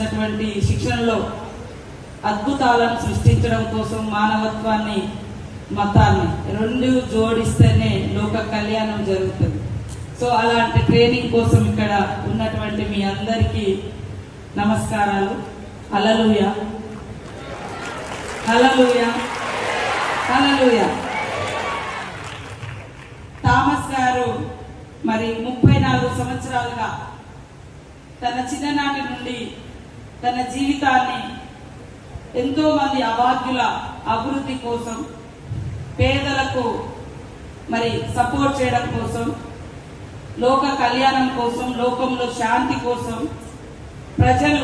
సంబంధించినటువంటి శిక్షణలో అద్భుతాలను సృష్టించడం కోసం మానవత్వాన్ని మతాన్ని రెండు జోడిస్తేనే లోక కళ్యాణం జరుగుతుంది. సో అలాంటి ట్రైనింగ్ కోసం ఇక్కడ ఉన్నటువంటి మీ అందరికీ నమస్కారాలు. హల్లెలూయా, హల్లెలూయా, హల్లెలూయా. థామస్ గారు మరి 34 సంవత్సరాలుగా తన చిన్ననాటి నుండి తన జీవితాన్ని ఎంతో మంది అభాగ్యుల అభివృద్ధి కోసం, పేదలకు మరి సపోర్ట్ చేయడం కోసం, లోక కళ్యాణం కోసం, లోకంలో శాంతి కోసం, ప్రజలు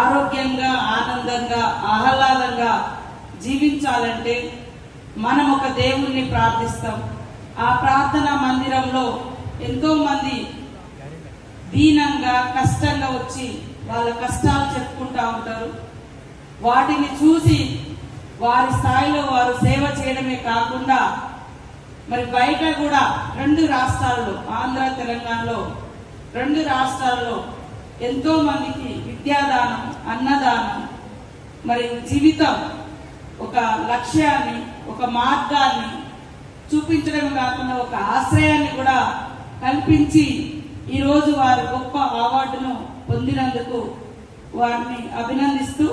ఆరోగ్యంగా, ఆనందంగా, ఆహ్లాదంగా జీవించాలంటే మనం ఒక దేవుణ్ణి ప్రార్థిస్తాం. ఆ ప్రార్థనా మందిరంలో ఎంతో మంది దీనంగా, కష్టంగా వచ్చి వాళ్ళ కష్టాలు చెప్పుకుంటా ఉంటారు. వాటిని చూసి వారి స్థాయిలో వారు సేవ చేయడమే కాకుండా మరి బయట కూడా 2 రాష్ట్రాల్లో, ఆంధ్ర తెలంగాణలో 2 రాష్ట్రాల్లో ఎంతో మందికి విద్యాదానం, అన్నదానం, మరి జీవితం ఒక లక్ష్యాన్ని, ఒక మార్గాన్ని చూపించడం కాకుండా ఒక ఆశ్రయాన్ని కూడా కల్పించి ఈరోజు వారు గొప్ప అవార్డును పొందినందుకు వారిని అభినందిస్తూ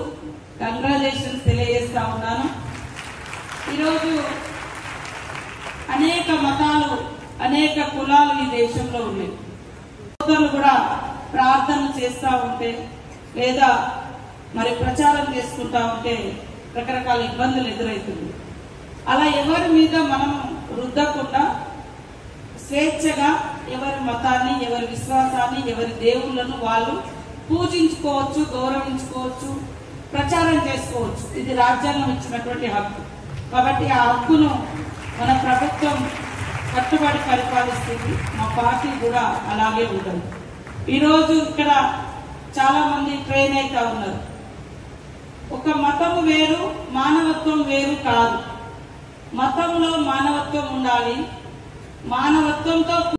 కంగ్రాచులేషన్స్ తెలియజేస్తా ఉన్నాను. ఈరోజు అనేక మతాలు, అనేక కులాలు ఈ దేశంలో ఉన్నాయి. సోదరులు కూడా ప్రార్థన చేస్తూ ఉంటే లేదా మరి ప్రచారం చేసుకుంటా ఉంటే రకరకాల ఇబ్బందులు ఎదురవుతుంది. అలా ఎవరి మీద మనం రుద్దకుండా స్వేచ్ఛగా ఎవరి మతాన్ని, ఎవరి విశ్వాసాన్ని, ఎవరి దేవుళ్ళను వాళ్ళు పూజించుకోవచ్చు, గౌరవించుకోవచ్చు, ప్రచారం చేసుకోవచ్చు. ఇది రాజ్యాంగం ఇచ్చినటువంటి హక్కు. కాబట్టి ఆ హక్కును మన ప్రభుత్వం కట్టుబడి పరిపాలిస్తుంది. మా పార్టీ కూడా అలాగే ఉంటుంది. ఈరోజు ఇక్కడ చాలా మంది ట్రైన్ అవుతా ఉన్నారు. ఒక మతము వేరు, మానవత్వం వేరు కాదు. మతంలో మానవత్వం ఉండాలి. మానవత్వంతో